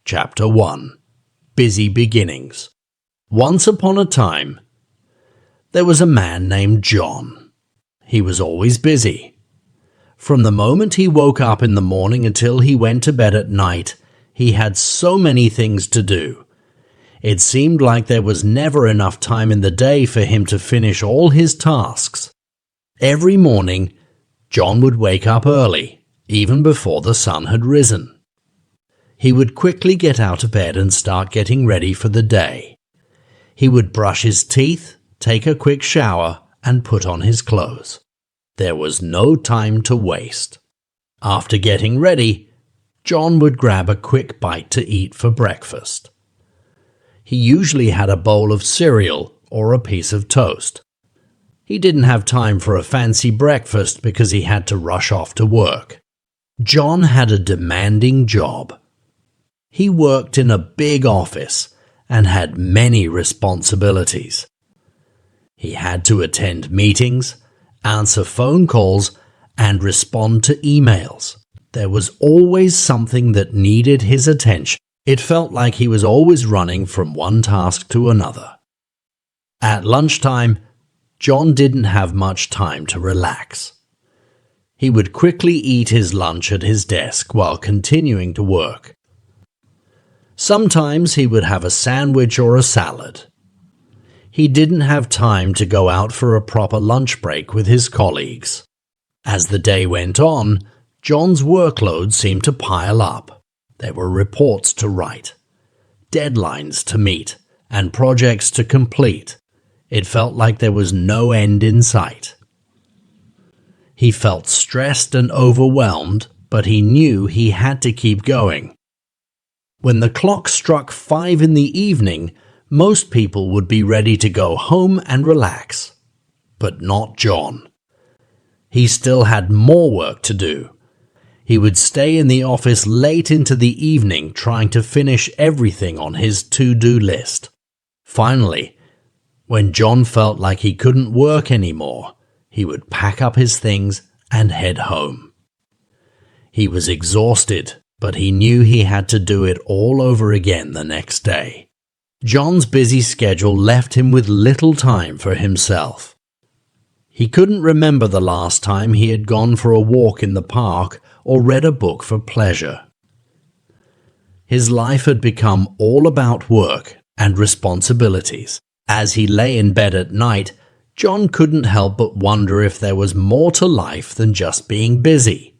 Chapter 1. Busy Beginnings. Once upon a time, there was a man named John. He was always busy. From the moment he woke up in the morning until he went to bed at night, he had so many things to do. It seemed like there was never enough time in the day for him to finish all his tasks. Every morning, John would wake up early, even before the sun had risen. He would quickly get out of bed and start getting ready for the day. He would brush his teeth, take a quick shower, and put on his clothes. There was no time to waste. After getting ready, John would grab a quick bite to eat for breakfast. He usually had a bowl of cereal or a piece of toast. He didn't have time for a fancy breakfast because he had to rush off to work. John had a demanding job. He worked in a big office and had many responsibilities. He had to attend meetings, answer phone calls, and respond to emails. There was always something that needed his attention. It felt like he was always running from one task to another. At lunchtime, John didn't have much time to relax. He would quickly eat his lunch at his desk while continuing to work. Sometimes he would have a sandwich or a salad. He didn't have time to go out for a proper lunch break with his colleagues. As the day went on, John's workload seemed to pile up. There were reports to write, deadlines to meet, and projects to complete. It felt like there was no end in sight. He felt stressed and overwhelmed, but he knew he had to keep going. When the clock struck 5 in the evening, most people would be ready to go home and relax. But not John. He still had more work to do. He would stay in the office late into the evening trying to finish everything on his to-do list. Finally, when John felt like he couldn't work anymore, he would pack up his things and head home. He was exhausted, but he knew he had to do it all over again the next day. John's busy schedule left him with little time for himself. He couldn't remember the last time he had gone for a walk in the park or read a book for pleasure. His life had become all about work and responsibilities. As he lay in bed at night, John couldn't help but wonder if there was more to life than just being busy.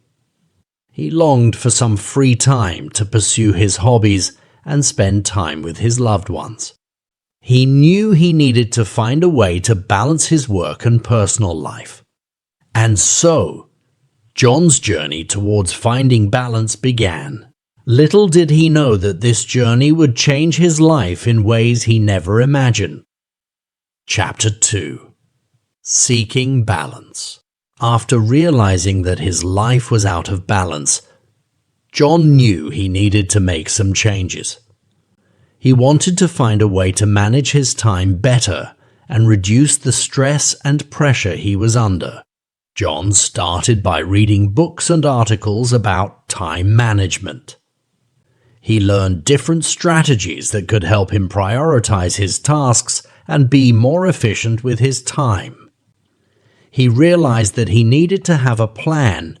He longed for some free time to pursue his hobbies and spend time with his loved ones. He knew he needed to find a way to balance his work and personal life. And so, John's journey towards finding balance began. Little did he know that this journey would change his life in ways he never imagined. Chapter 2. Seeking Balance. After realizing that his life was out of balance, John knew he needed to make some changes. He wanted to find a way to manage his time better and reduce the stress and pressure he was under. John started by reading books and articles about time management. He learned different strategies that could help him prioritize his tasks and be more efficient with his time. He realized that he needed to have a plan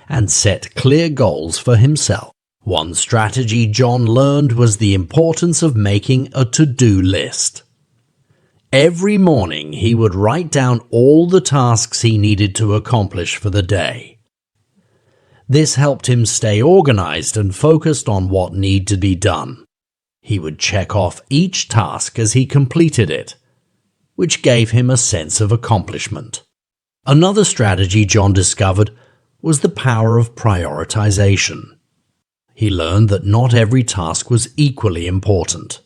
and set clear goals for himself. One strategy John learned was the importance of making a to-do list. Every morning he would write down all the tasks he needed to accomplish for the day. This helped him stay organized and focused on what needed to be done. He would check off each task as he completed it, which gave him a sense of accomplishment. Another strategy John discovered was the power of prioritization. He learned that not every task was equally important.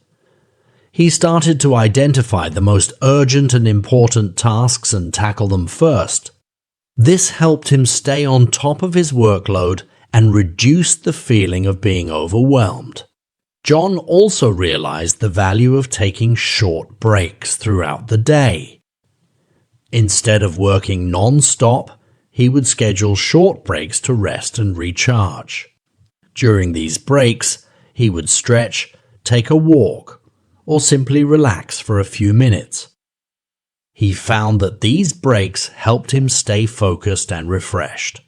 He started to identify the most urgent and important tasks and tackle them first. This helped him stay on top of his workload and reduce the feeling of being overwhelmed. John also realized the value of taking short breaks throughout the day. Instead of working non-stop, he would schedule short breaks to rest and recharge. During these breaks, He would stretch, take a walk, or simply relax for a few minutes. He found that these breaks helped him stay focused and refreshed.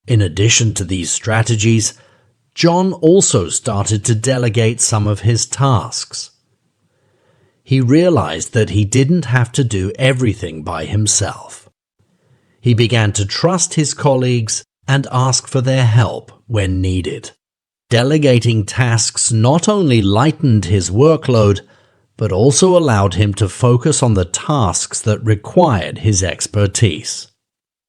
In addition to these strategies, John also started to delegate some of his tasks. He realized that he didn't have to do everything by himself. He began to trust his colleagues and ask for their help when needed. Delegating tasks not only lightened his workload, but also allowed him to focus on the tasks that required his expertise.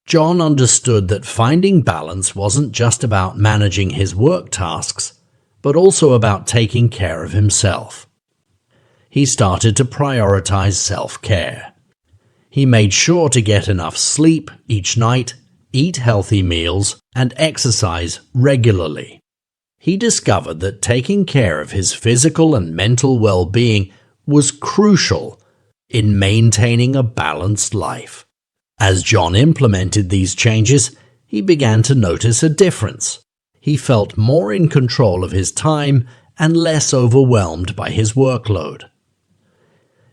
John understood that finding balance wasn't just about managing his work tasks, but also about taking care of himself. He started to prioritize self-care. He made sure to get enough sleep each night, eat healthy meals, and exercise regularly. He discovered that taking care of his physical and mental well-being was crucial in maintaining a balanced life. As John implemented these changes, he began to notice a difference. He felt more in control of his time and less overwhelmed by his workload.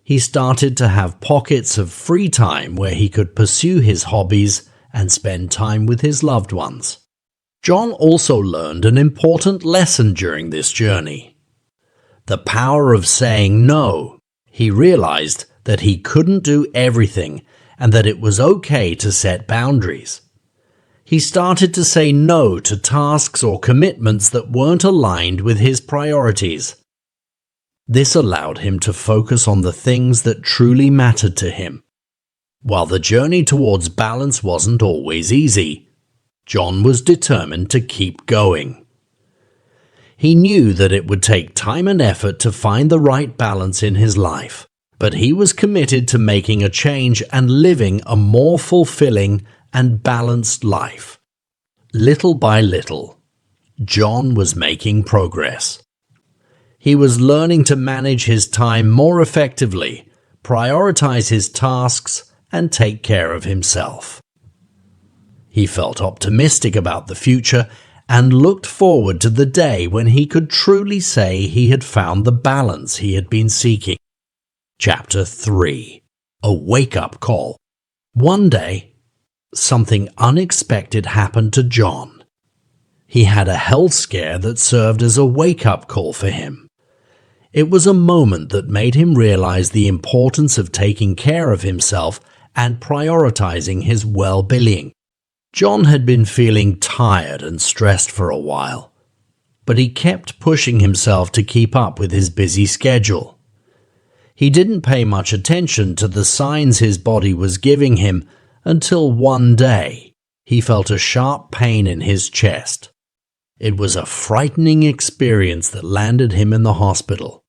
He started to have pockets of free time where he could pursue his hobbies and spend time with his loved ones. John also learned an important lesson during this journey: the power of saying no. He realized that he couldn't do everything and that it was okay to set boundaries. He started to say no to tasks or commitments that weren't aligned with his priorities. This allowed him to focus on the things that truly mattered to him. While the journey towards balance wasn't always easy, John was determined to keep going. He knew that it would take time and effort to find the right balance in his life, but he was committed to making a change and living a more fulfilling and balanced life. Little by little, John was making progress. He was learning to manage his time more effectively, prioritize his tasks, and take care of himself. He felt optimistic about the future and looked forward to the day when he could truly say he had found the balance he had been seeking. Chapter 3: A Wake-Up Call. One day, something unexpected happened to John. He had a health scare that served as a wake-up call for him. It was a moment that made him realize the importance of taking care of himself and prioritizing his well-being. John had been feeling tired and stressed for a while, but he kept pushing himself to keep up with his busy schedule. He didn't pay much attention to the signs his body was giving him until one day he felt a sharp pain in his chest. It was a frightening experience that landed him in the hospital.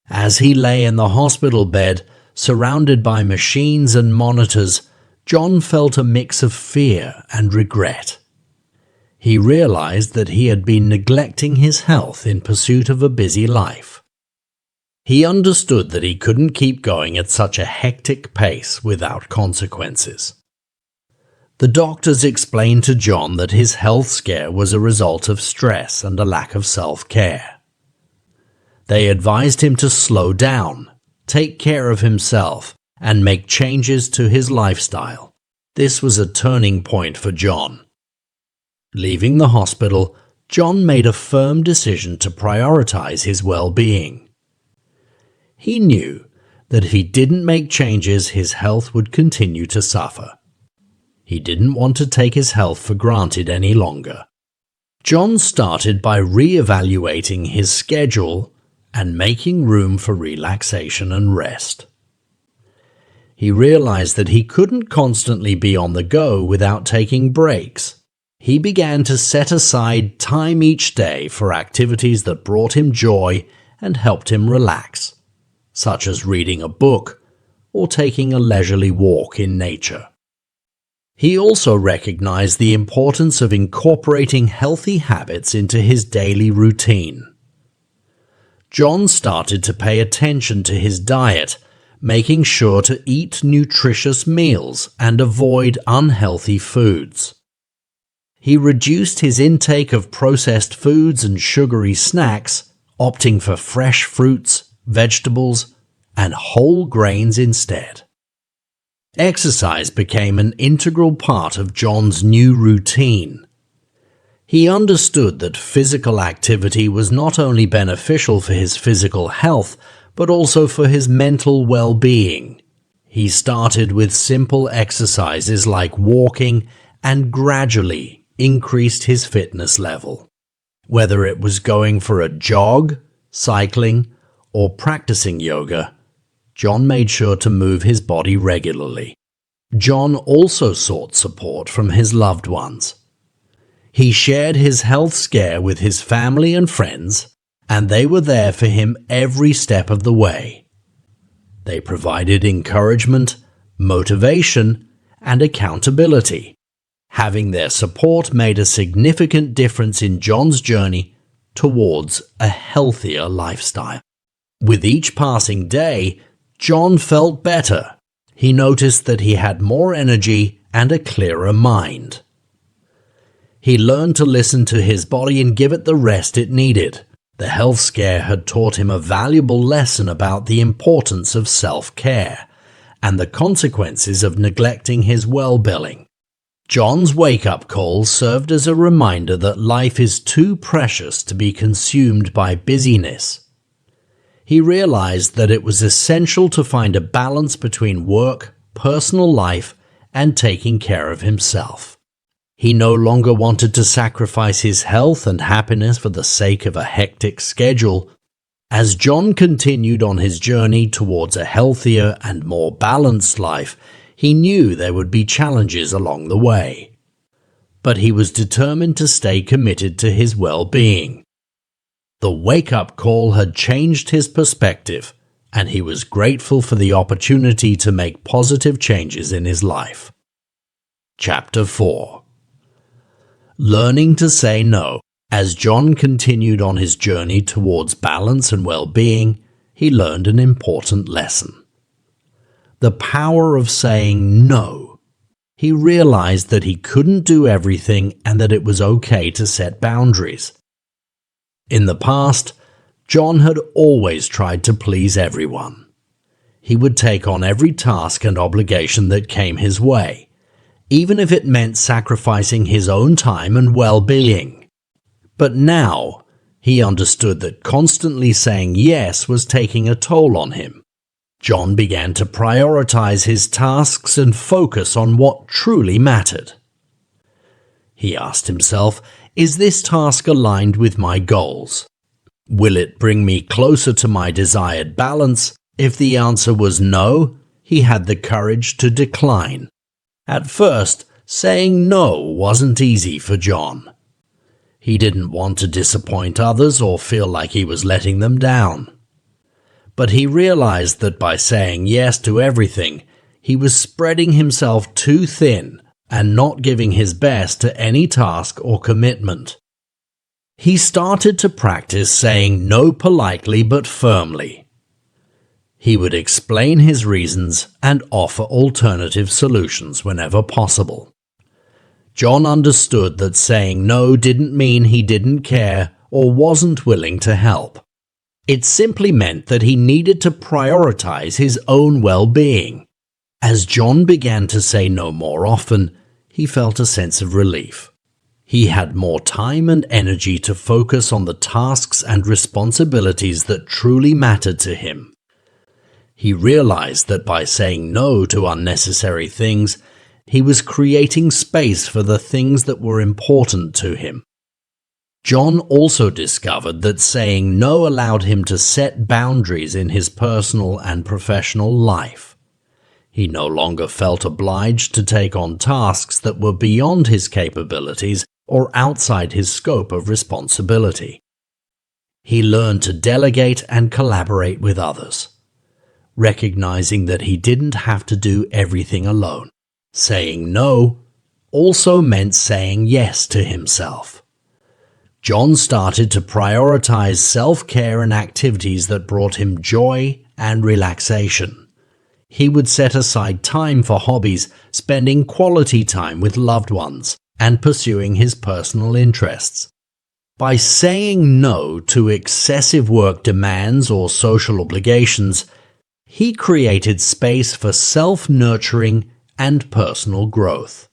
As he lay in the hospital bed, surrounded by machines and monitors, John felt a mix of fear and regret. He realized that he had been neglecting his health in pursuit of a busy life. He understood that he couldn't keep going at such a hectic pace without consequences. The doctors explained to John that his health scare was a result of stress and a lack of self-care. They advised him to slow down, take care of himself, and make changes to his lifestyle. This was a turning point for John. Leaving the hospital, John made a firm decision to prioritize his well-being. He knew that if he didn't make changes, his health would continue to suffer. He didn't want to take his health for granted any longer. John started by re-evaluating his schedule and making room for relaxation and rest. He realized that he couldn't constantly be on the go without taking breaks. He began to set aside time each day for activities that brought him joy and helped him relax, such as reading a book or taking a leisurely walk in nature. He also recognized the importance of incorporating healthy habits into his daily routine. John started to pay attention to his diet, making sure to eat nutritious meals and avoid unhealthy foods. He reduced his intake of processed foods and sugary snacks, opting for fresh fruits, vegetables, and whole grains instead. Exercise became an integral part of John's new routine. He understood that physical activity was not only beneficial for his physical health, but also for his mental well-being. He started with simple exercises like walking and gradually increased his fitness level. Whether it was going for a jog, cycling, or practicing yoga, John made sure to move his body regularly. John also sought support from his loved ones. He shared his health scare with his family and friends, and they were there for him every step of the way. They provided encouragement, motivation, and accountability. Having their support made a significant difference in John's journey towards a healthier lifestyle. With each passing day, John felt better. He noticed that he had more energy and a clearer mind. He learned to listen to his body and give it the rest it needed. The health scare had taught him a valuable lesson about the importance of self-care and the consequences of neglecting his well-being. John's wake-up call served as a reminder that life is too precious to be consumed by busyness. He realized that it was essential to find a balance between work, personal life, and taking care of himself. He no longer wanted to sacrifice his health and happiness for the sake of a hectic schedule. As John continued on his journey towards a healthier and more balanced life, he knew there would be challenges along the way. But he was determined to stay committed to his well-being. The wake-up call had changed his perspective, and he was grateful for the opportunity to make positive changes in his life. Chapter 4. Learning to say no. As John continued on his journey towards balance and well-being, he learned an important lesson. The power of saying no. He realized that he couldn't do everything and that it was okay to set boundaries. In the past, John had always tried to please everyone. He would take on every task and obligation that came his way, even if it meant sacrificing his own time and well-being. But now, he understood that constantly saying yes was taking a toll on him. John began to prioritize his tasks and focus on what truly mattered. He asked himself, is this task aligned with my goals? Will it bring me closer to my desired balance? If the answer was no, he had the courage to decline. At first, saying no wasn't easy for John. He didn't want to disappoint others or feel like he was letting them down. But he realized that by saying yes to everything, he was spreading himself too thin and not giving his best to any task or commitment. He started to practice saying no politely but firmly. He would explain his reasons and offer alternative solutions whenever possible. John understood that saying no didn't mean he didn't care or wasn't willing to help. It simply meant that he needed to prioritize his own well-being. As John began to say no more often, he felt a sense of relief. He had more time and energy to focus on the tasks and responsibilities that truly mattered to him. He realized that by saying no to unnecessary things, he was creating space for the things that were important to him. John also discovered that saying no allowed him to set boundaries in his personal and professional life. He no longer felt obliged to take on tasks that were beyond his capabilities or outside his scope of responsibility. He learned to delegate and collaborate with others, recognizing that he didn't have to do everything alone. Saying no also meant saying yes to himself. John started to prioritize self-care and activities that brought him joy and relaxation. He would set aside time for hobbies, spending quality time with loved ones, and pursuing his personal interests. By saying no to excessive work demands or social obligations, he created space for self-nurturing and personal growth.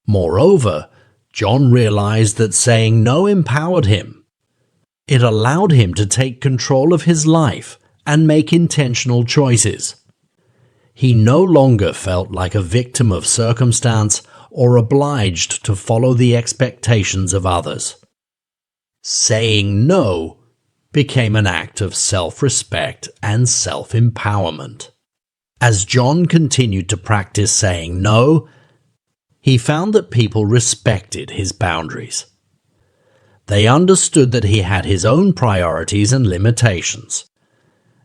Moreover, John realized that saying no empowered him. It allowed him to take control of his life and make intentional choices. He no longer felt like a victim of circumstance or obliged to follow the expectations of others. Saying no became an act of self-respect and self-empowerment. As John continued to practice saying no, he found that people respected his boundaries. They understood that he had his own priorities and limitations,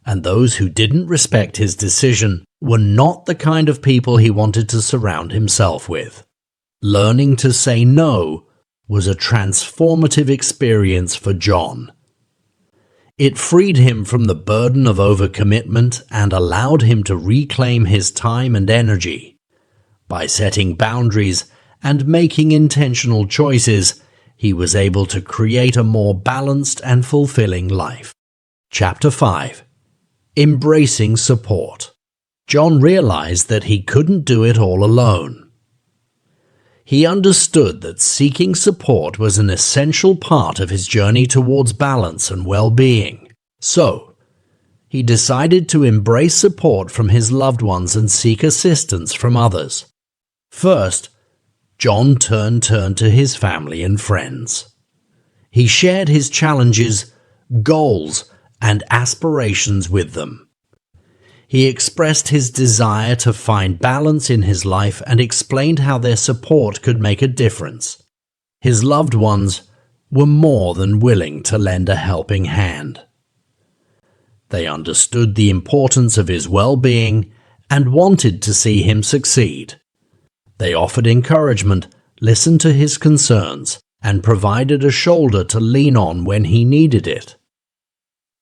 and those who didn't respect his decision were not the kind of people he wanted to surround himself with. Learning to say no was a transformative experience for John. It freed him from the burden of overcommitment and allowed him to reclaim his time and energy. By setting boundaries and making intentional choices, he was able to create a more balanced and fulfilling life. Chapter 5. Embracing support. John realized that he couldn't do it all alone. He understood that seeking support was an essential part of his journey towards balance and well-being. So, he decided to embrace support from his loved ones and seek assistance from others. First, John turned to his family and friends. He shared his challenges, goals, and aspirations with them. He expressed his desire to find balance in his life and explained how their support could make a difference. His loved ones were more than willing to lend a helping hand. They understood the importance of his well-being and wanted to see him succeed. They offered encouragement, listened to his concerns, and provided a shoulder to lean on when he needed it.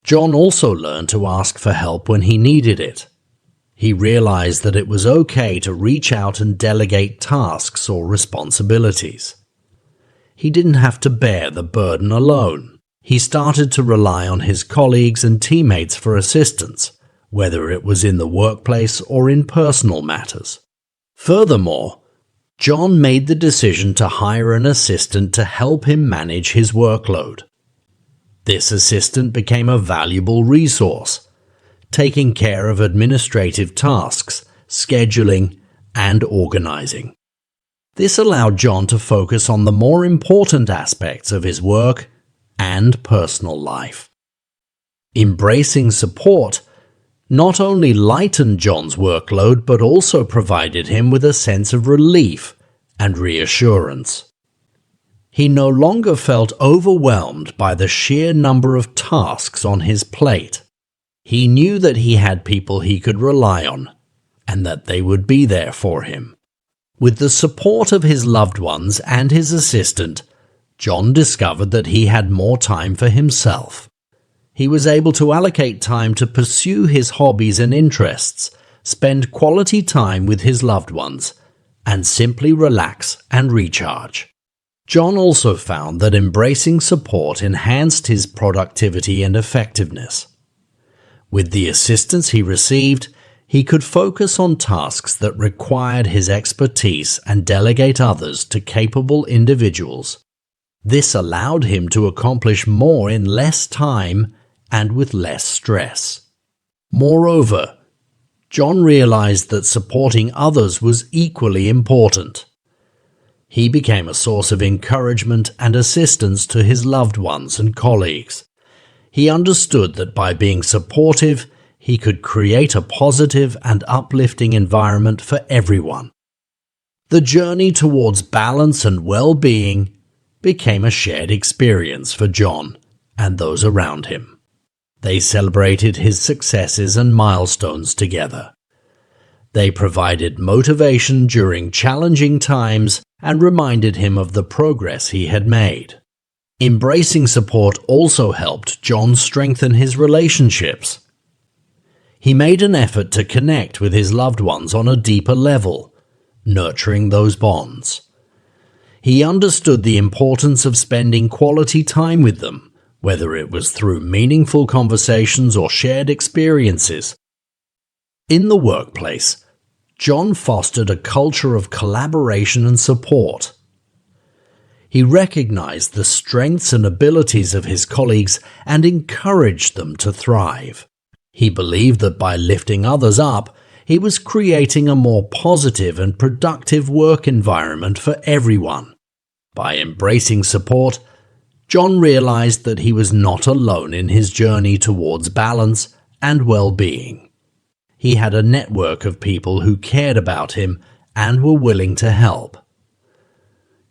John also learned to ask for help when he needed it. He realized that it was okay to reach out and delegate tasks or responsibilities. He didn't have to bear the burden alone. He started to rely on his colleagues and teammates for assistance, whether it was in the workplace or in personal matters. Furthermore, John made the decision to hire an assistant to help him manage his workload. This assistant became a valuable resource, taking care of administrative tasks, scheduling, and organizing. This allowed John to focus on the more important aspects of his work and personal life. Embracing support not only lightened John's workload but also provided him with a sense of relief and reassurance. He no longer felt overwhelmed by the sheer number of tasks on his plate. He knew that he had people he could rely on, and that they would be there for him. With the support of his loved ones and his assistant, John discovered that he had more time for himself. He was able to allocate time to pursue his hobbies and interests, spend quality time with his loved ones, and simply relax and recharge. John also found that embracing support enhanced his productivity and effectiveness. With the assistance he received, he could focus on tasks that required his expertise and delegate others to capable individuals. This allowed him to accomplish more in less time and with less stress. Moreover, John realized that supporting others was equally important. He became a source of encouragement and assistance to his loved ones and colleagues. He understood that by being supportive, he could create a positive and uplifting environment for everyone. The journey towards balance and well-being became a shared experience for John and those around him. They celebrated his successes and milestones together. They provided motivation during challenging times and reminded him of the progress he had made. Embracing support also helped John strengthen his relationships. He made an effort to connect with his loved ones on a deeper level, nurturing those bonds. He understood the importance of spending quality time with them, whether it was through meaningful conversations or shared experiences. In the workplace, John fostered a culture of collaboration and support. He recognized the strengths and abilities of his colleagues and encouraged them to thrive. He believed that by lifting others up, he was creating a more positive and productive work environment for everyone. By embracing support, John realized that he was not alone in his journey towards balance and well-being. He had a network of people who cared about him and were willing to help.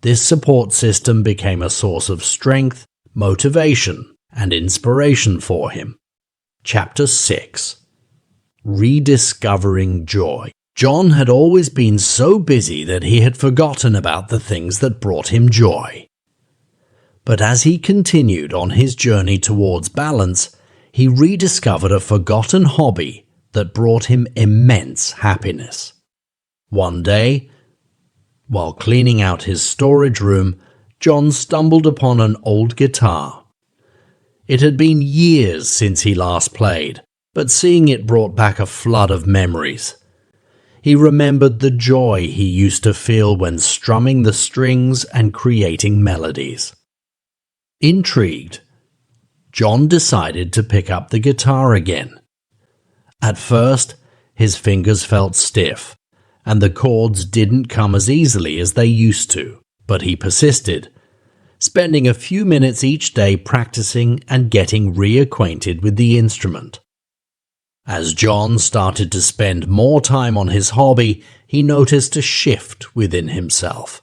This support system became a source of strength, motivation, and inspiration for him. Chapter 6. Rediscovering Joy. John had always been so busy that he had forgotten about the things that brought him joy. But as he continued on his journey towards balance, he rediscovered a forgotten hobby that brought him immense happiness. One day, while cleaning out his storage room, John stumbled upon an old guitar. It had been years since he last played, but seeing it brought back a flood of memories. He remembered the joy he used to feel when strumming the strings and creating melodies. Intrigued, John decided to pick up the guitar again. At first, his fingers felt stiff, and the chords didn't come as easily as they used to, but he persisted, spending a few minutes each day practicing and getting reacquainted with the instrument. As John started to spend more time on his hobby, he noticed a shift within himself.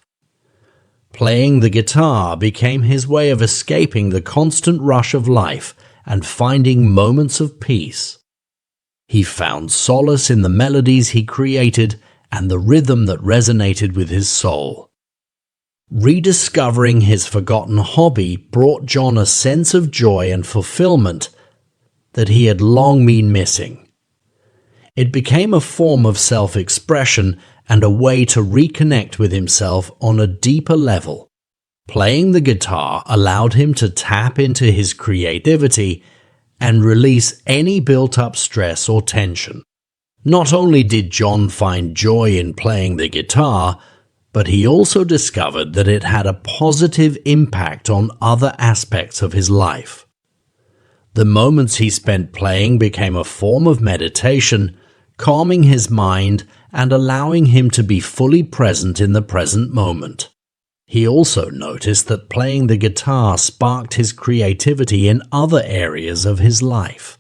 Playing the guitar became his way of escaping the constant rush of life and finding moments of peace. He found solace in the melodies he created and the rhythm that resonated with his soul. Rediscovering his forgotten hobby brought John a sense of joy and fulfillment that he had long been missing. It became a form of self-expression and a way to reconnect with himself on a deeper level. Playing the guitar allowed him to tap into his creativity and release any built-up stress or tension. Not only did John find joy in playing the guitar, but he also discovered that it had a positive impact on other aspects of his life. The moments he spent playing became a form of meditation, calming his mind and allowing him to be fully present in the present moment. He also noticed that playing the guitar sparked his creativity in other areas of his life.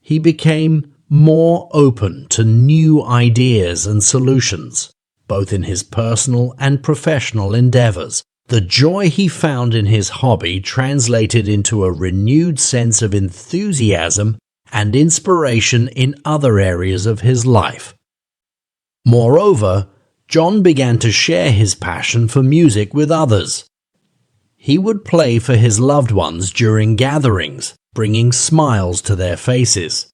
He became more open to new ideas and solutions, both in his personal and professional endeavors. The joy he found in his hobby translated into a renewed sense of enthusiasm and inspiration in other areas of his life. Moreover, John began to share his passion for music with others. He would play for his loved ones during gatherings, bringing smiles to their faces.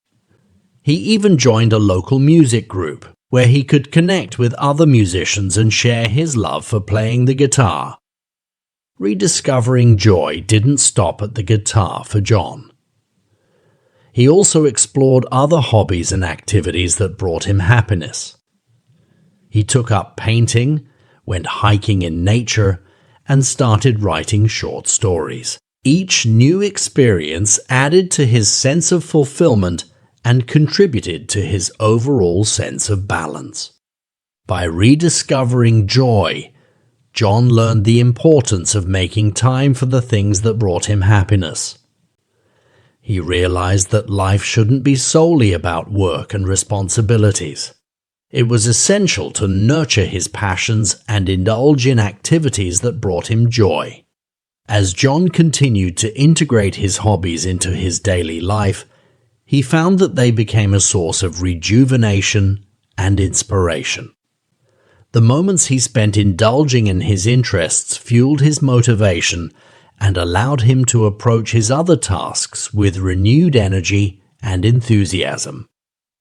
He even joined a local music group, where he could connect with other musicians and share his love for playing the guitar. Rediscovering joy didn't stop at the guitar for John. He also explored other hobbies and activities that brought him happiness. He took up painting, went hiking in nature, and started writing short stories. Each new experience added to his sense of fulfillment and contributed to his overall sense of balance. By rediscovering joy, John learned the importance of making time for the things that brought him happiness. He realized that life shouldn't be solely about work and responsibilities. It was essential to nurture his passions and indulge in activities that brought him joy. As John continued to integrate his hobbies into his daily life, he found that they became a source of rejuvenation and inspiration. The moments he spent indulging in his interests fueled his motivation and allowed him to approach his other tasks with renewed energy and enthusiasm.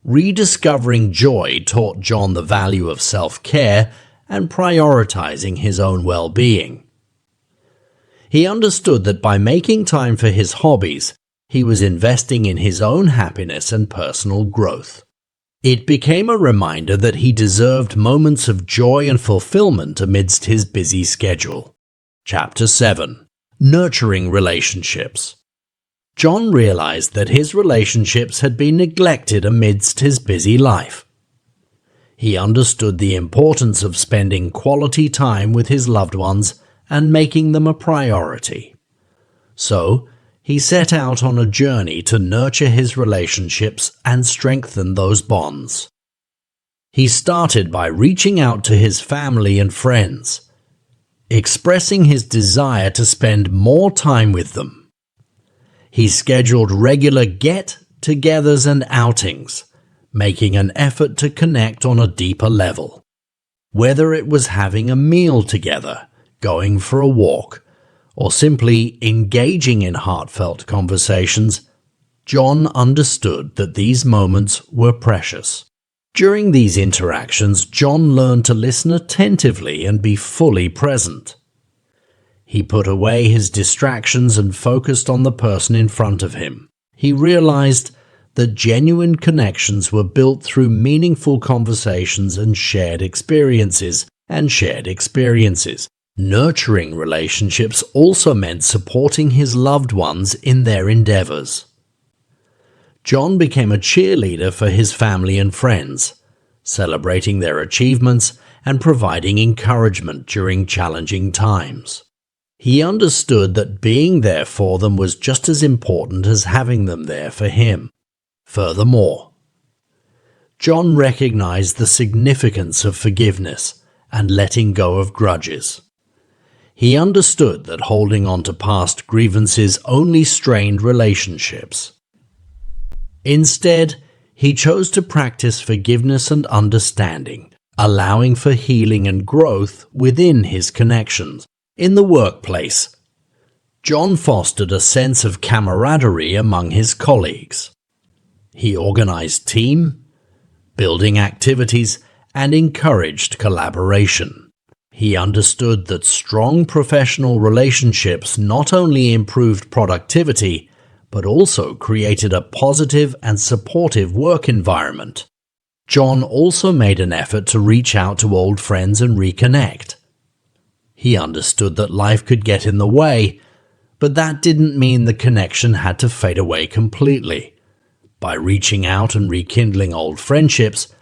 Rediscovering joy taught John the value of self-care and prioritizing his own well-being. He understood that by making time for his hobbies, he was investing in his own happiness and personal growth. It became a reminder that he deserved moments of joy and fulfillment amidst his busy schedule. Chapter 7. Nurturing Relationships. John realized that his relationships had been neglected amidst his busy life. He understood the importance of spending quality time with his loved ones and making them a priority. So, he set out on a journey to nurture his relationships and strengthen those bonds. He started by reaching out to his family and friends, expressing his desire to spend more time with them. He scheduled regular get-togethers and outings, making an effort to connect on a deeper level. Whether it was having a meal together, going for a walk, or simply engaging in heartfelt conversations, John understood that these moments were precious. During these interactions, John learned to listen attentively and be fully present. He put away his distractions and focused on the person in front of him. He realized that genuine connections were built through meaningful conversations and shared experiences. Nurturing relationships also meant supporting his loved ones in their endeavors. John became a cheerleader for his family and friends, celebrating their achievements and providing encouragement during challenging times. He understood that being there for them was just as important as having them there for him. Furthermore, John recognized the significance of forgiveness and letting go of grudges. He understood that holding on to past grievances only strained relationships. Instead, he chose to practice forgiveness and understanding, allowing for healing and growth within his connections. In the workplace, John fostered a sense of camaraderie among his colleagues. He organized team building activities and encouraged collaboration. He understood that strong professional relationships not only improved productivity, but also created a positive and supportive work environment. John also made an effort to reach out to old friends and reconnect. He understood that life could get in the way, but that didn't mean the connection had to fade away completely. By reaching out and rekindling old friendships,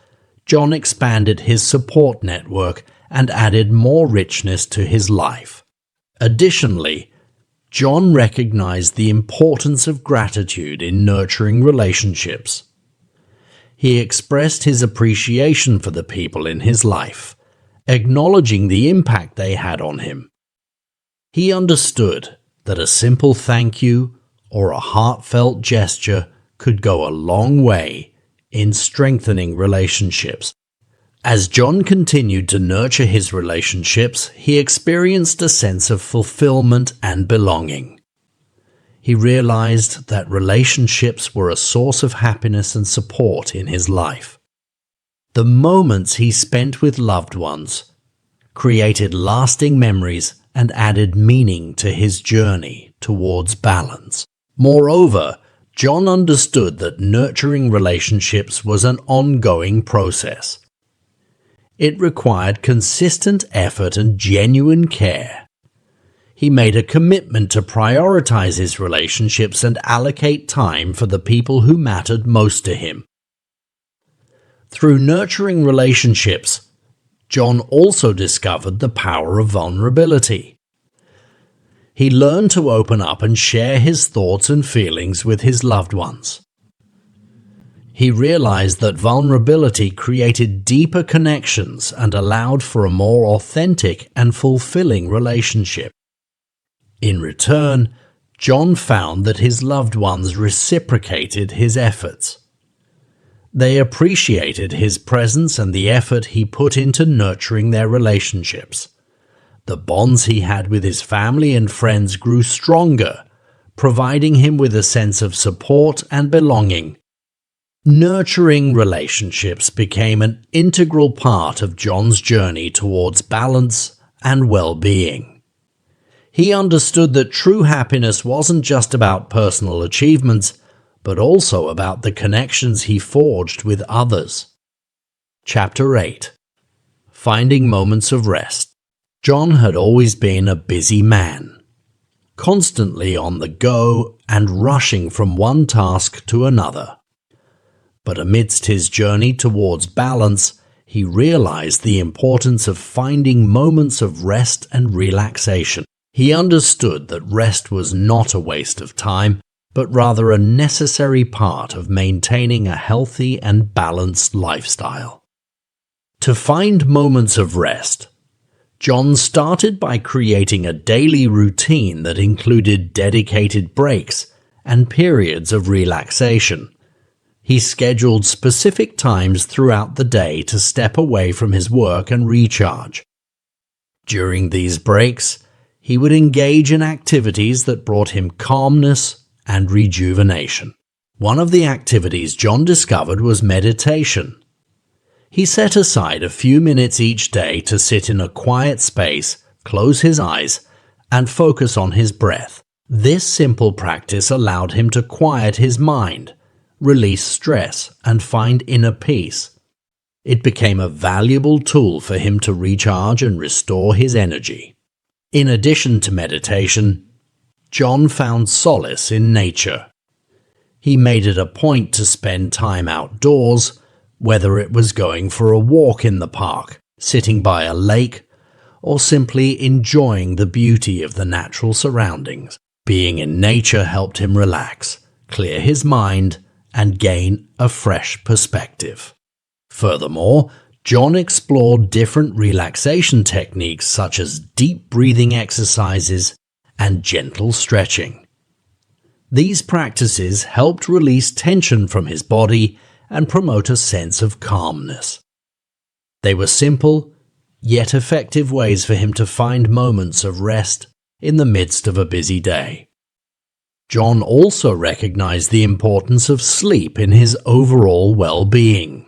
John expanded his support network and added more richness to his life. Additionally, John recognized the importance of gratitude in nurturing relationships. He expressed his appreciation for the people in his life, acknowledging the impact they had on him. He understood that a simple thank you or a heartfelt gesture could go a long way in strengthening relationships. As John continued to nurture his relationships, he experienced a sense of fulfillment and belonging. He realized that relationships were a source of happiness and support in his life. The moments he spent with loved ones created lasting memories and added meaning to his journey towards balance. Moreover, John understood that nurturing relationships was an ongoing process. It required consistent effort and genuine care. He made a commitment to prioritize his relationships and allocate time for the people who mattered most to him. Through nurturing relationships, John also discovered the power of vulnerability. He learned to open up and share his thoughts and feelings with his loved ones. He realized that vulnerability created deeper connections and allowed for a more authentic and fulfilling relationship. In return, John found that his loved ones reciprocated his efforts. They appreciated his presence and the effort he put into nurturing their relationships. The bonds he had with his family and friends grew stronger, providing him with a sense of support and belonging. Nurturing relationships became an integral part of John's journey towards balance and well-being. He understood that true happiness wasn't just about personal achievements, but also about the connections he forged with others. Chapter 8. Finding Moments of Rest. John had always been a busy man, constantly on the go and rushing from one task to another. But amidst his journey towards balance, he realized the importance of finding moments of rest and relaxation. He understood that rest was not a waste of time, but rather a necessary part of maintaining a healthy and balanced lifestyle. To find moments of rest, John started by creating a daily routine that included dedicated breaks and periods of relaxation. He scheduled specific times throughout the day to step away from his work and recharge. During these breaks, he would engage in activities that brought him calmness and rejuvenation. One of the activities John discovered was meditation. He set aside a few minutes each day to sit in a quiet space, close his eyes, and focus on his breath. This simple practice allowed him to quiet his mind, release stress, and find inner peace. It became a valuable tool for him to recharge and restore his energy. In addition to meditation, John found solace in nature. He made it a point to spend time outdoors, whether it was going for a walk in the park, sitting by a lake, or simply enjoying the beauty of the natural surroundings. Being in nature helped him relax, clear his mind, and gain a fresh perspective. Furthermore, John explored different relaxation techniques such as deep breathing exercises and gentle stretching. These practices helped release tension from his body and promote a sense of calmness. They were simple, yet effective ways for him to find moments of rest in the midst of a busy day. John also recognized the importance of sleep in his overall well-being.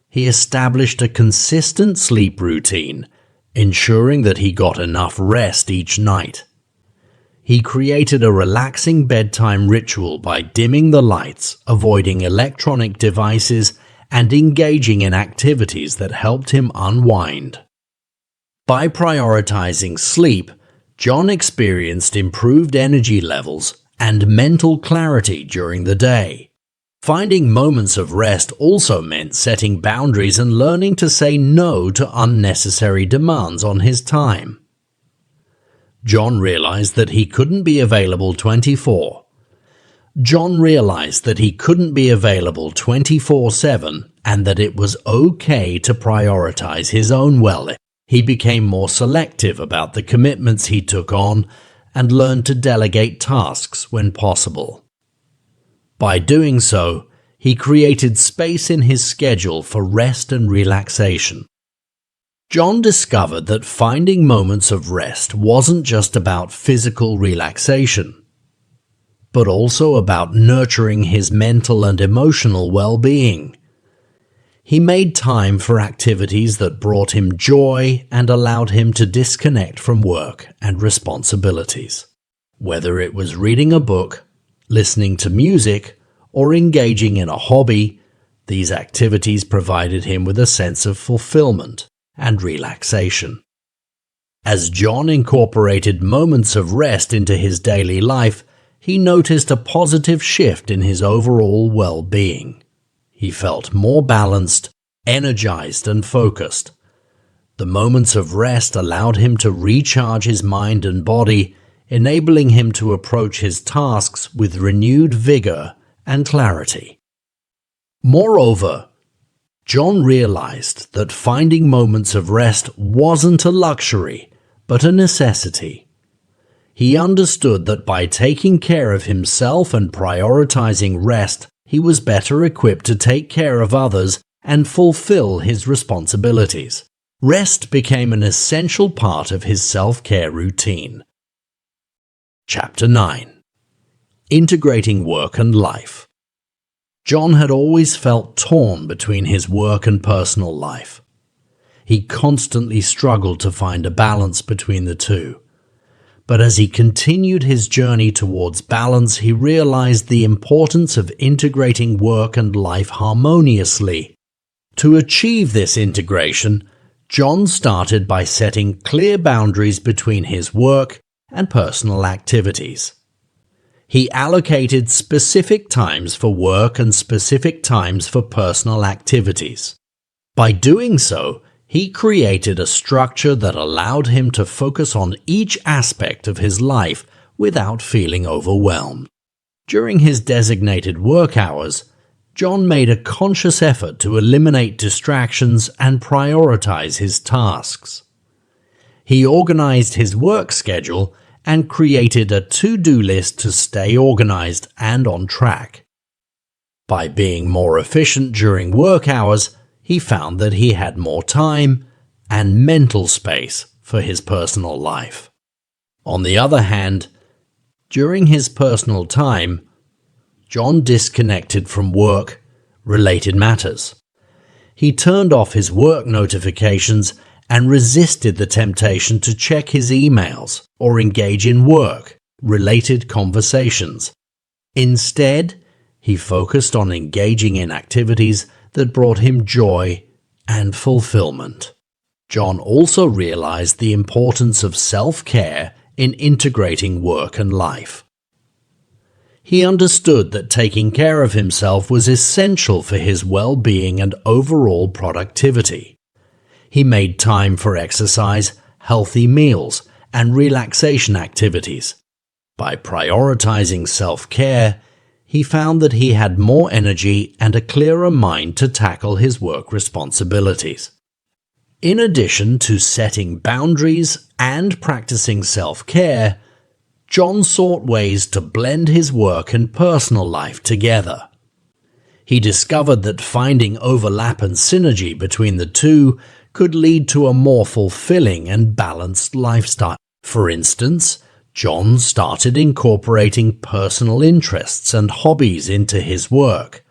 He established a consistent sleep routine, ensuring that he got enough rest each night. He created a relaxing bedtime ritual by dimming the lights, avoiding electronic devices, and engaging in activities that helped him unwind. By prioritizing sleep, John experienced improved energy levels and mental clarity during the day. Finding moments of rest also meant setting boundaries and learning to say no to unnecessary demands on his time. John realized that he couldn't be available 24/7 and that it was okay to prioritize his own well-being. He became more selective about the commitments he took on and learned to delegate tasks when possible. By doing so, he created space in his schedule for rest and relaxation. John discovered that finding moments of rest wasn't just about physical relaxation, but also about nurturing his mental and emotional well-being. He made time for activities that brought him joy and allowed him to disconnect from work and responsibilities. Whether it was reading a book, listening to music, or engaging in a hobby, these activities provided him with a sense of fulfillment and relaxation. As John incorporated moments of rest into his daily life, he noticed a positive shift in his overall well-being. He felt more balanced, energized, and focused. The moments of rest allowed him to recharge his mind and body, enabling him to approach his tasks with renewed vigor and clarity. Moreover, John realized that finding moments of rest wasn't a luxury, but a necessity. He understood that by taking care of himself and prioritizing rest, he was better equipped to take care of others and fulfill his responsibilities. Rest became an essential part of his self-care routine. Chapter 9. Integrating Work and Life. John had always felt torn between his work and personal life. He constantly struggled to find a balance between the two. But as he continued his journey towards balance, he realized the importance of integrating work and life harmoniously. To achieve this integration, John started by setting clear boundaries between his work and personal activities. He allocated specific times for work and specific times for personal activities. By doing so, he created a structure that allowed him to focus on each aspect of his life without feeling overwhelmed. During his designated work hours, John made a conscious effort to eliminate distractions and prioritize his tasks. He organized his work schedule and created a to-do list to stay organized and on track. By being more efficient during work hours, he found that he had more time and mental space for his personal life. On the other hand, during his personal time, John disconnected from work-related matters. He turned off his work notifications and resisted the temptation to check his emails or engage in work-related conversations. Instead, he focused on engaging in activities that brought him joy and fulfillment. John also realized the importance of self-care in integrating work and life. He understood that taking care of himself was essential for his well-being and overall productivity. He made time for exercise, healthy meals, and relaxation activities. By prioritizing self-care, he found that he had more energy and a clearer mind to tackle his work responsibilities. In addition to setting boundaries and practicing self-care, John sought ways to blend his work and personal life together. He discovered that finding overlap and synergy between the two could lead to a more fulfilling and balanced lifestyle. For instance, John started incorporating personal interests and hobbies into his work.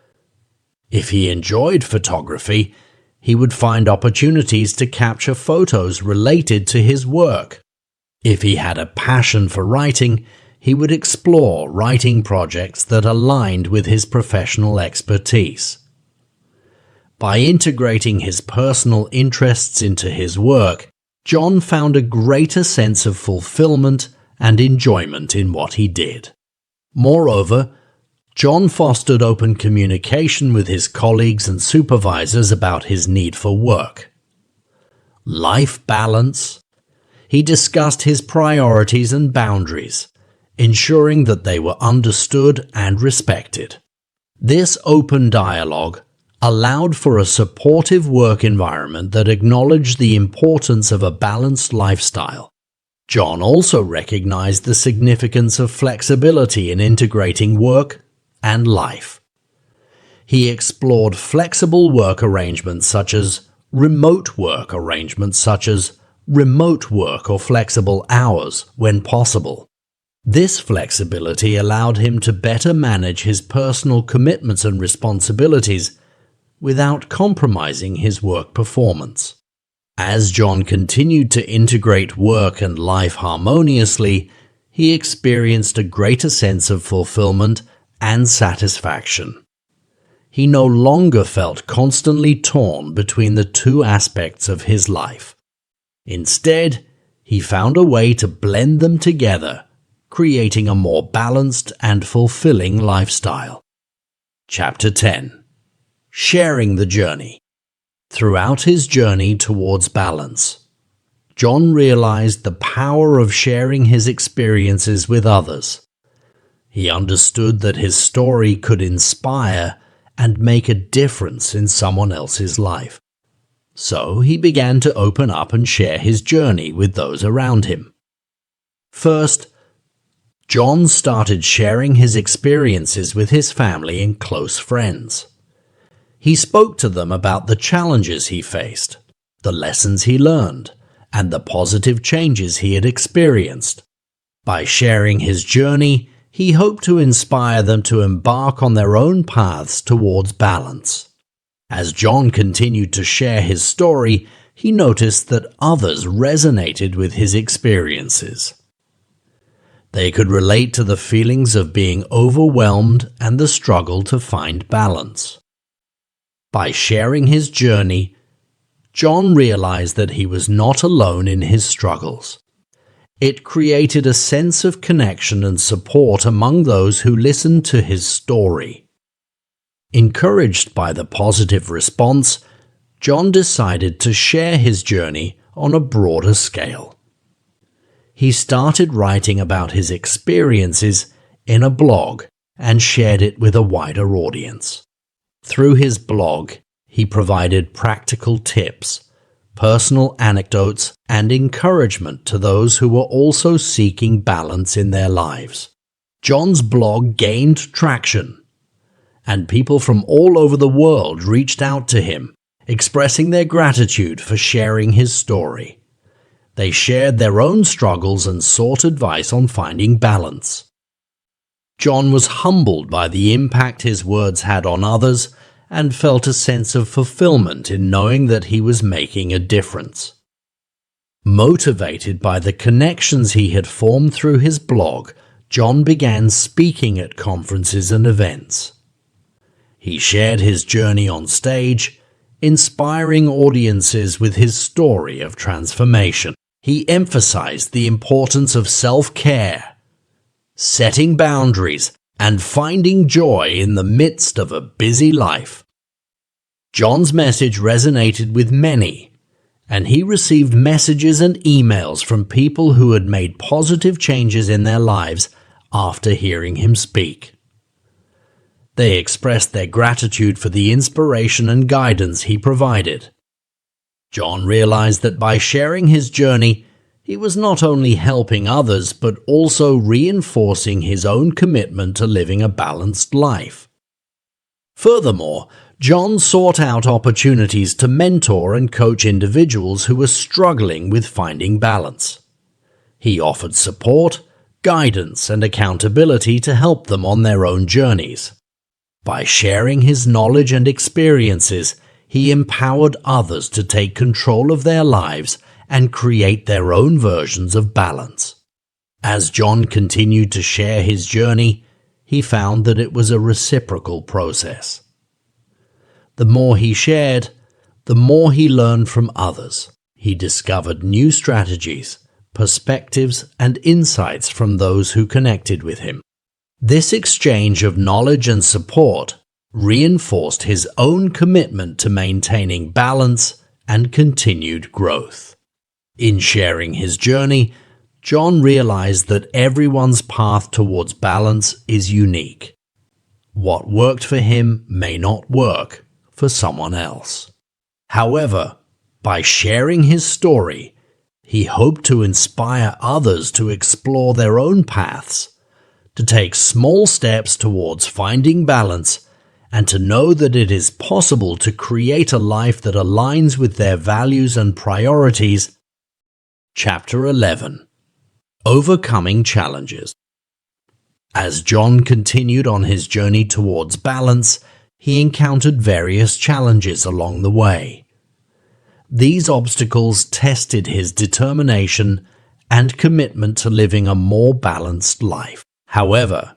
If he enjoyed photography, he would find opportunities to capture photos related to his work. If he had a passion for writing, he would explore writing projects that aligned with his professional expertise. By integrating his personal interests into his work, John found a greater sense of fulfillment and enjoyment in what he did. Moreover, John fostered open communication with his colleagues and supervisors about his need for work. Life balance. He discussed his priorities and boundaries, ensuring that they were understood and respected. This open dialogue allowed for a supportive work environment that acknowledged the importance of a balanced lifestyle. John also recognized the significance of flexibility in integrating work and life. He explored flexible work arrangements such as remote work or flexible hours when possible. This flexibility allowed him to better manage his personal commitments and responsibilities without compromising his work performance. As John continued to integrate work and life harmoniously, he experienced a greater sense of fulfillment and satisfaction. He no longer felt constantly torn between the two aspects of his life. Instead, he found a way to blend them together, creating a more balanced and fulfilling lifestyle. Chapter 10. Sharing the journey. Throughout his journey towards balance, John realized the power of sharing his experiences with others. He understood that his story could inspire and make a difference in someone else's life. So he began to open up and share his journey with those around him. First, John started sharing his experiences with his family and close friends. He spoke to them about the challenges he faced, the lessons he learned, and the positive changes he had experienced. By sharing his journey, he hoped to inspire them to embark on their own paths towards balance. As John continued to share his story, he noticed that others resonated with his experiences. They could relate to the feelings of being overwhelmed and the struggle to find balance. By sharing his journey, John realized that he was not alone in his struggles. It created a sense of connection and support among those who listened to his story. Encouraged by the positive response, John decided to share his journey on a broader scale. He started writing about his experiences in a blog and shared it with a wider audience. Through his blog, he provided practical tips, personal anecdotes, and encouragement to those who were also seeking balance in their lives. John's blog gained traction, and people from all over the world reached out to him, expressing their gratitude for sharing his story. They shared their own struggles and sought advice on finding balance. John was humbled by the impact his words had on others and felt a sense of fulfillment in knowing that he was making a difference. Motivated by the connections he had formed through his blog, John began speaking at conferences and events. He shared his journey on stage, inspiring audiences with his story of transformation. He emphasized the importance of self-care, setting boundaries, and finding joy in the midst of a busy life. John's message resonated with many, and he received messages and emails from people who had made positive changes in their lives after hearing him speak. They expressed their gratitude for the inspiration and guidance he provided. John realized that by sharing his journey, he was not only helping others but also reinforcing his own commitment to living a balanced life. Furthermore, John sought out opportunities to mentor and coach individuals who were struggling with finding balance. He offered support, guidance, and accountability to help them on their own journeys. By sharing his knowledge and experiences, he empowered others to take control of their lives and create their own versions of balance. As John continued to share his journey, he found that it was a reciprocal process. The more he shared, the more he learned from others. He discovered new strategies, perspectives, and insights from those who connected with him. This exchange of knowledge and support reinforced his own commitment to maintaining balance and continued growth. In sharing his journey, John realized that everyone's path towards balance is unique. What worked for him may not work for someone else. However, by sharing his story, he hoped to inspire others to explore their own paths, to take small steps towards finding balance, and to know that it is possible to create a life that aligns with their values and priorities. Chapter 11. Overcoming Challenges. As John continued on his journey towards balance, he encountered various challenges along the way. These obstacles tested his determination and commitment to living a more balanced life. However,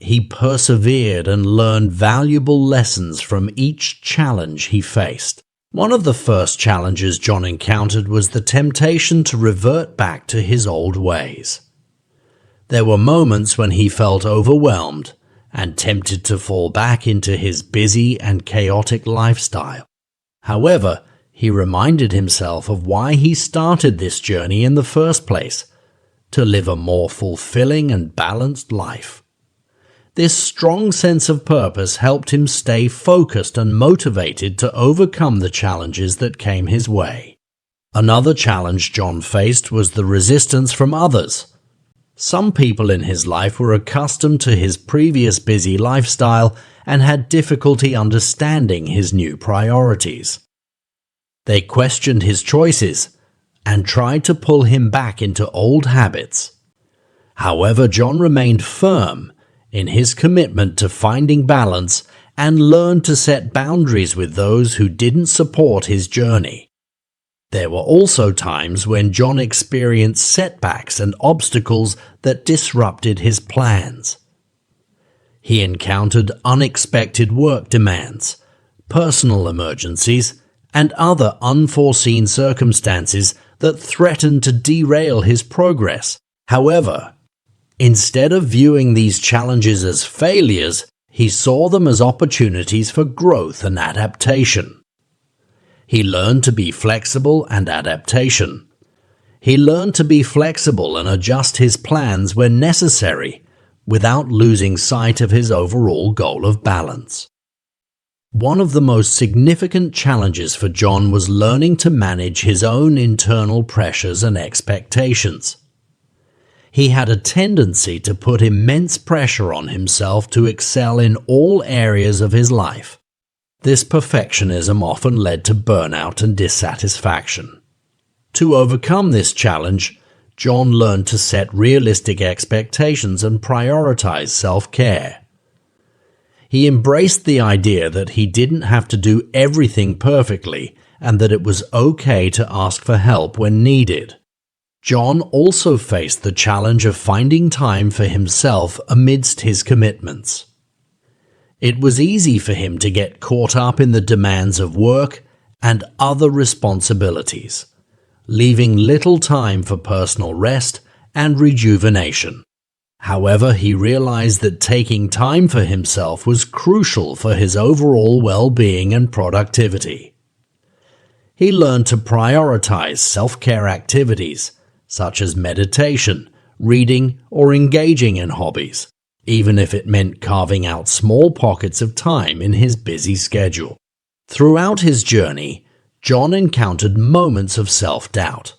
he persevered and learned valuable lessons from each challenge he faced. One of the first challenges John encountered was the temptation to revert back to his old ways. There were moments when he felt overwhelmed and tempted to fall back into his busy and chaotic lifestyle. However, he reminded himself of why he started this journey in the first place: to live a more fulfilling and balanced life. This strong sense of purpose helped him stay focused and motivated to overcome the challenges that came his way. Another challenge John faced was the resistance from others. Some people in his life were accustomed to his previous busy lifestyle and had difficulty understanding his new priorities. They questioned his choices and tried to pull him back into old habits. However, John remained firm in his commitment to finding balance and learned to set boundaries with those who didn't support his journey. There were also times when John experienced setbacks and obstacles that disrupted his plans. He encountered unexpected work demands, personal emergencies, and other unforeseen circumstances that threatened to derail his progress. However, instead of viewing these challenges as failures, he saw them as opportunities for growth and adaptation. He learned to be flexible and adaptation. He learned to be flexible and adjust his plans when necessary, without losing sight of his overall goal of balance. One of the most significant challenges for John was learning to manage his own internal pressures and expectations. He had a tendency to put immense pressure on himself to excel in all areas of his life. This perfectionism often led to burnout and dissatisfaction. To overcome this challenge, John learned to set realistic expectations and prioritize self-care. He embraced the idea that he didn't have to do everything perfectly and that it was okay to ask for help when needed. John also faced the challenge of finding time for himself amidst his commitments. It was easy for him to get caught up in the demands of work and other responsibilities, leaving little time for personal rest and rejuvenation. However, he realized that taking time for himself was crucial for his overall well-being and productivity. He learned to prioritize self-care activities, such as meditation, reading, or engaging in hobbies, even if it meant carving out small pockets of time in his busy schedule. Throughout his journey, John encountered moments of self-doubt.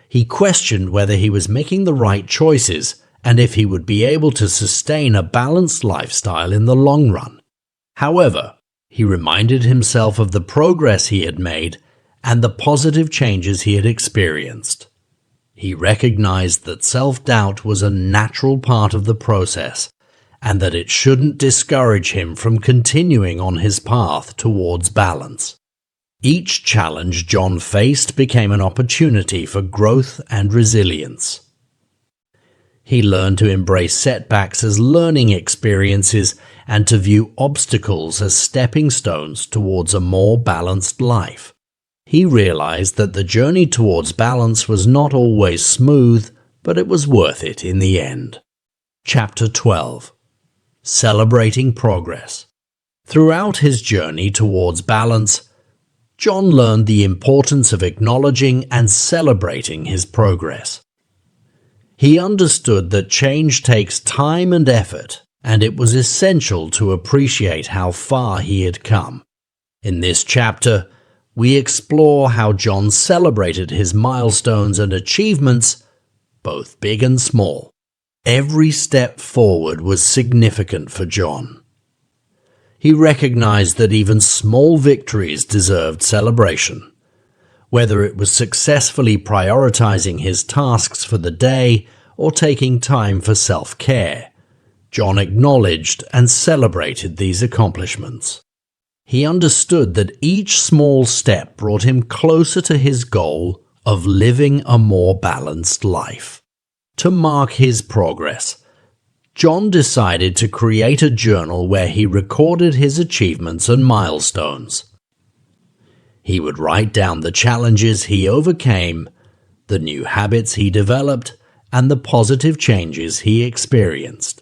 He questioned whether he was making the right choices and if he would be able to sustain a balanced lifestyle in the long run. However, he reminded himself of the progress he had made and the positive changes he had experienced. He recognized that self-doubt was a natural part of the process and that it shouldn't discourage him from continuing on his path towards balance. Each challenge John faced became an opportunity for growth and resilience. He learned to embrace setbacks as learning experiences and to view obstacles as stepping stones towards a more balanced life. He realized that the journey towards balance was not always smooth, but it was worth it in the end. Chapter 12. Celebrating Progress. Throughout his journey towards balance, John learned the importance of acknowledging and celebrating his progress. He understood that change takes time and effort, and it was essential to appreciate how far he had come. In this chapter, we explore how John celebrated his milestones and achievements, both big and small. Every step forward was significant for John. He recognized that even small victories deserved celebration. Whether it was successfully prioritizing his tasks for the day or taking time for self-care, John acknowledged and celebrated these accomplishments. He understood that each small step brought him closer to his goal of living a more balanced life. To mark his progress, John decided to create a journal where he recorded his achievements and milestones. He would write down the challenges he overcame, the new habits he developed, and the positive changes he experienced.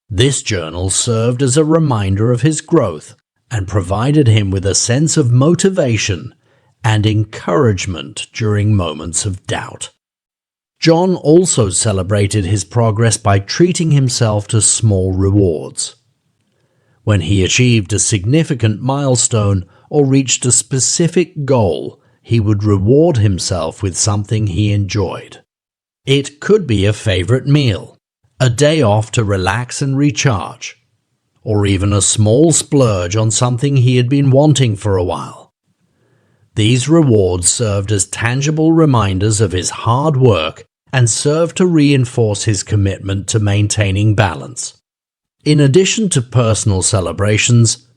This journal served as a reminder of his growth and provided him with a sense of motivation and encouragement during moments of doubt. John also celebrated his progress by treating himself to small rewards. When he achieved a significant milestone or reached a specific goal, he would reward himself with something he enjoyed. It could be a favorite meal, a day off to relax and recharge, or even a small splurge on something he had been wanting for a while. These rewards served as tangible reminders of his hard work and served to reinforce his commitment to maintaining balance. In addition to personal celebrations,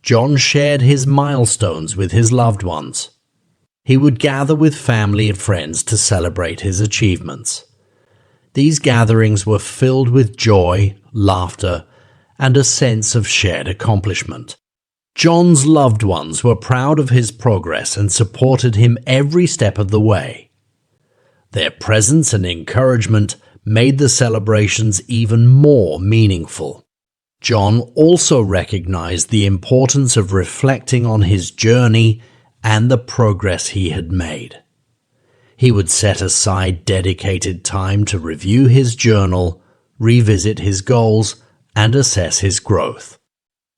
John shared his milestones with his loved ones. He would gather with family and friends to celebrate his achievements. These gatherings were filled with joy, laughter, and a sense of shared accomplishment. John's loved ones were proud of his progress and supported him every step of the way. Their presence and encouragement made the celebrations even more meaningful. John also recognized the importance of reflecting on his journey and the progress he had made. He would set aside dedicated time to review his journal, revisit his goals, and assess his growth.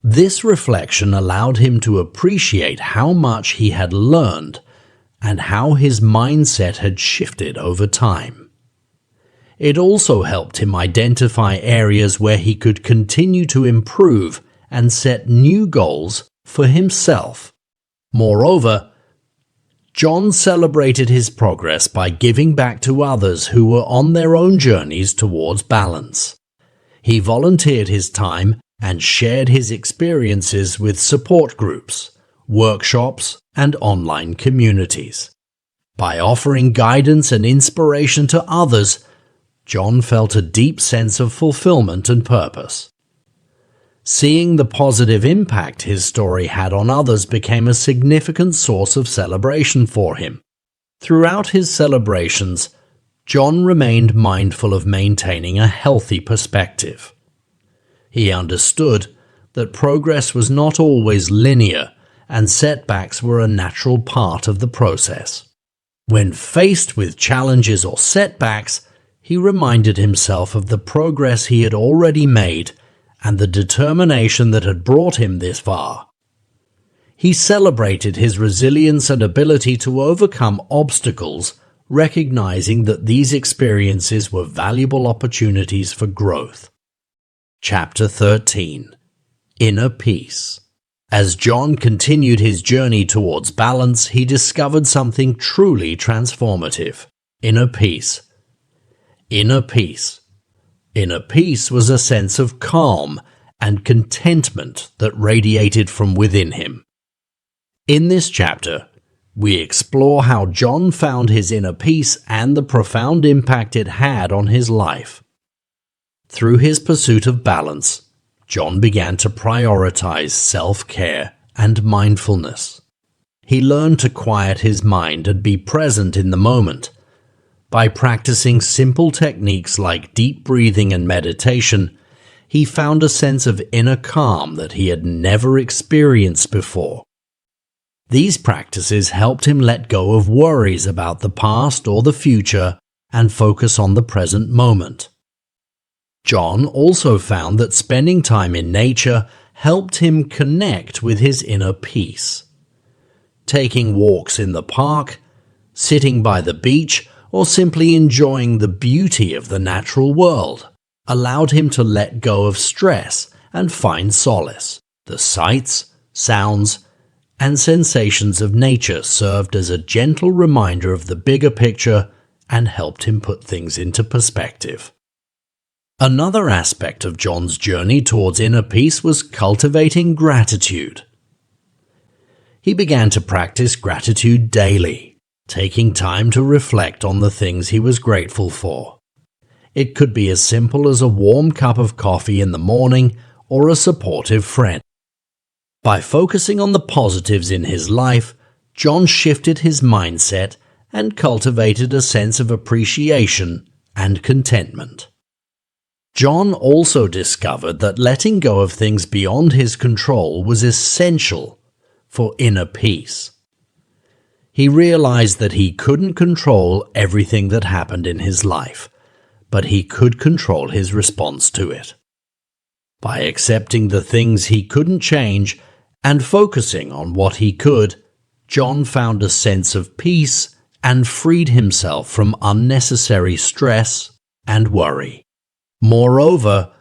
This reflection allowed him to appreciate how much he had learned and how his mindset had shifted over time. It also helped him identify areas where he could continue to improve and set new goals for himself. Moreover, John celebrated his progress by giving back to others who were on their own journeys towards balance. He volunteered his time and shared his experiences with support groups, workshops, and online communities. By offering guidance and inspiration to others, John felt a deep sense of fulfillment and purpose. Seeing the positive impact his story had on others became a significant source of celebration for him. Throughout his celebrations, John remained mindful of maintaining a healthy perspective. He understood that progress was not always linear and setbacks were a natural part of the process. When faced with challenges or setbacks, he reminded himself of the progress he had already made and the determination that had brought him this far. He celebrated his resilience and ability to overcome obstacles, recognizing that these experiences were valuable opportunities for growth. Chapter 13. Inner Peace. As John continued his journey towards balance, he discovered something truly transformative: inner peace. Inner peace. Inner peace was a sense of calm and contentment that radiated from within him. In this chapter, we explore how John found his inner peace and the profound impact it had on his life. Through his pursuit of balance, John began to prioritize self-care and mindfulness. He learned to quiet his mind and be present in the moment. By practicing simple techniques like deep breathing and meditation, he found a sense of inner calm that he had never experienced before. These practices helped him let go of worries about the past or the future and focus on the present moment. John also found that spending time in nature helped him connect with his inner peace. Taking walks in the park, sitting by the beach, or simply enjoying the beauty of the natural world allowed him to let go of stress and find solace. The sights, sounds, and sensations of nature served as a gentle reminder of the bigger picture and helped him put things into perspective. Another aspect of John's journey towards inner peace was cultivating gratitude. He began to practice gratitude daily, taking time to reflect on the things he was grateful for. It could be as simple as a warm cup of coffee in the morning or a supportive friend. By focusing on the positives in his life, John shifted his mindset and cultivated a sense of appreciation and contentment. John also discovered that letting go of things beyond his control was essential for inner peace. He realized that he couldn't control everything that happened in his life, but he could control his response to it. By accepting the things he couldn't change and focusing on what he could, John found a sense of peace and freed himself from unnecessary stress and worry. Moreover,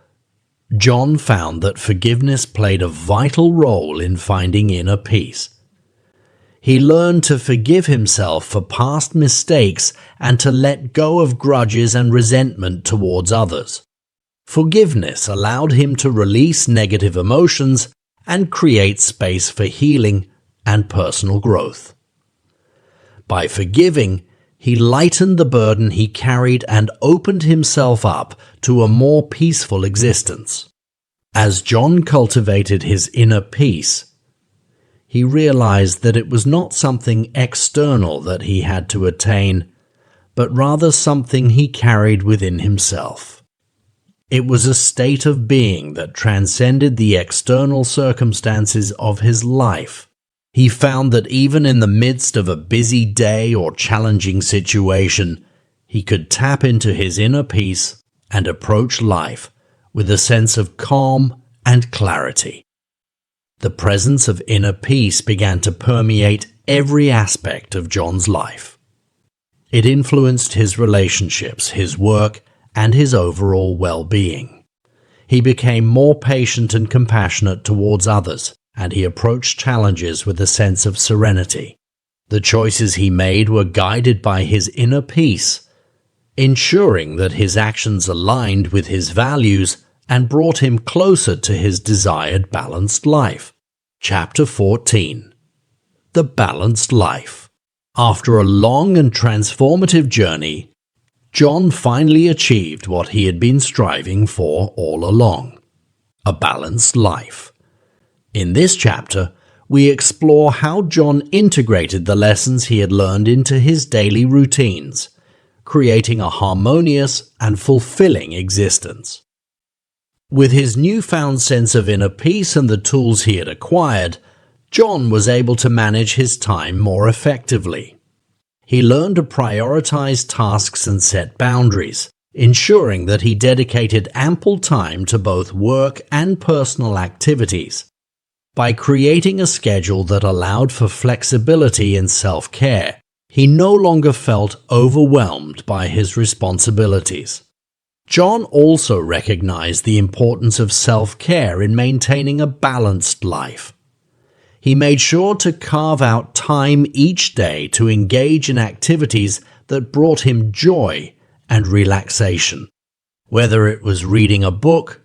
John found that forgiveness played a vital role in finding inner peace. He learned to forgive himself for past mistakes and to let go of grudges and resentment towards others. Forgiveness allowed him to release negative emotions and create space for healing and personal growth. By forgiving, he lightened the burden he carried and opened himself up to a more peaceful existence. As John cultivated his inner peace, he realized that it was not something external that he had to attain, but rather something he carried within himself. It was a state of being that transcended the external circumstances of his life. He found that even in the midst of a busy day or challenging situation, he could tap into his inner peace and approach life with a sense of calm and clarity. The presence of inner peace began to permeate every aspect of John's life. It influenced his relationships, his work, and his overall well-being. He became more patient and compassionate towards others, and he approached challenges with a sense of serenity. The choices he made were guided by his inner peace, ensuring that his actions aligned with his values and brought him closer to his desired balanced life. Chapter 14. The Balanced Life. After a long and transformative journey, John finally achieved what he had been striving for all along: a balanced life. In this chapter, we explore how John integrated the lessons he had learned into his daily routines, creating a harmonious and fulfilling existence. With his newfound sense of inner peace and the tools he had acquired, John was able to manage his time more effectively. He learned to prioritize tasks and set boundaries, ensuring that he dedicated ample time to both work and personal activities. By creating a schedule that allowed for flexibility and self-care, he no longer felt overwhelmed by his responsibilities. John also recognized the importance of self-care in maintaining a balanced life. He made sure to carve out time each day to engage in activities that brought him joy and relaxation, whether it was reading a book,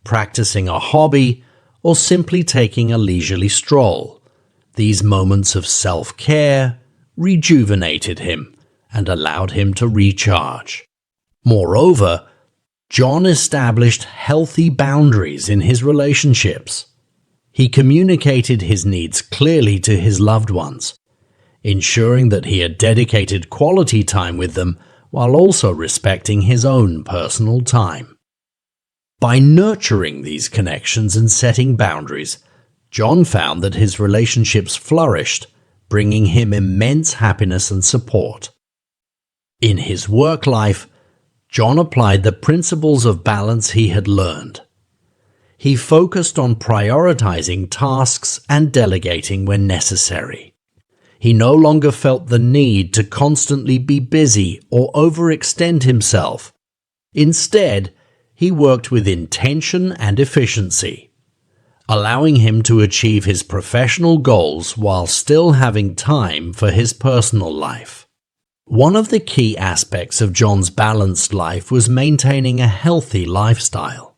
practicing a hobby, or simply taking a leisurely stroll. These moments of self-care rejuvenated him and allowed him to recharge. Moreover, John established healthy boundaries in his relationships. He communicated his needs clearly to his loved ones, ensuring that he had dedicated quality time with them while also respecting his own personal time. By nurturing these connections and setting boundaries, John found that his relationships flourished, bringing him immense happiness and support. In his work life, John applied the principles of balance he had learned. He focused on prioritizing tasks and delegating when necessary. He no longer felt the need to constantly be busy or overextend himself. Instead, he worked with intention and efficiency, allowing him to achieve his professional goals while still having time for his personal life. One of the key aspects of John's balanced life was maintaining a healthy lifestyle.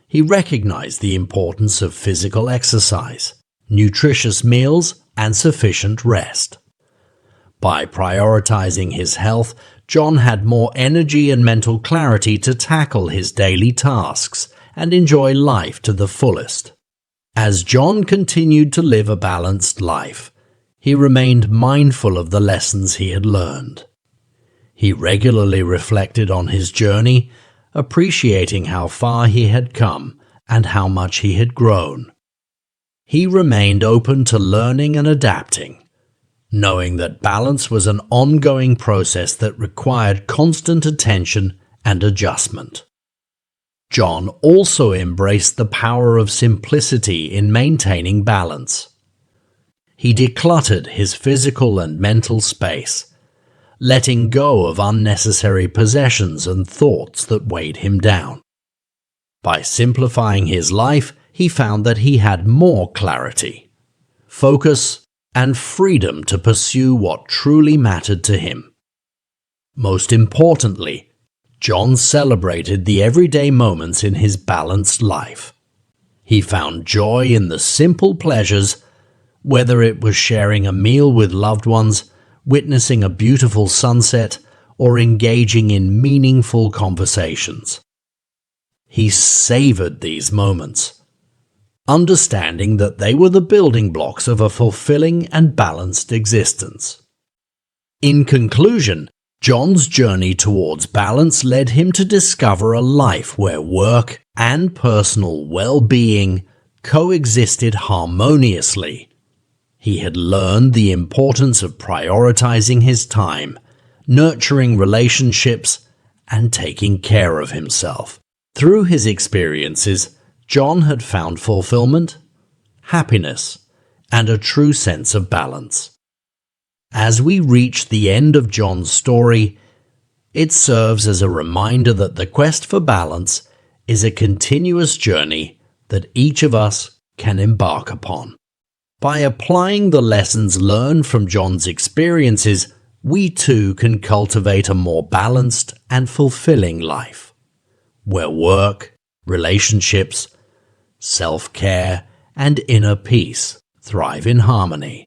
He recognized the importance of physical exercise, nutritious meals, and sufficient rest. By prioritizing his health, John had more energy and mental clarity to tackle his daily tasks and enjoy life to the fullest. As John continued to live a balanced life, he remained mindful of the lessons he had learned. He regularly reflected on his journey, appreciating how far he had come and how much he had grown. He remained open to learning and adapting, knowing that balance was an ongoing process that required constant attention and adjustment. John also embraced the power of simplicity in maintaining balance. He decluttered his physical and mental space, letting go of unnecessary possessions and thoughts that weighed him down. By simplifying his life, he found that he had more clarity, focus, and freedom to pursue what truly mattered to him. Most importantly, John celebrated the everyday moments in his balanced life. He found joy in the simple pleasures, whether it was sharing a meal with loved ones, witnessing a beautiful sunset, or engaging in meaningful conversations. He savored these moments, understanding that they were the building blocks of a fulfilling and balanced existence. In conclusion, John's journey towards balance led him to discover a life where work and personal well-being coexisted harmoniously. He had learned the importance of prioritizing his time, nurturing relationships, and taking care of himself. Through his experiences, John had found fulfillment, happiness, and a true sense of balance. As we reach the end of John's story, it serves as a reminder that the quest for balance is a continuous journey that each of us can embark upon. By applying the lessons learned from John's experiences, we too can cultivate a more balanced and fulfilling life, where work, relationships, self-care, and inner peace thrive in harmony.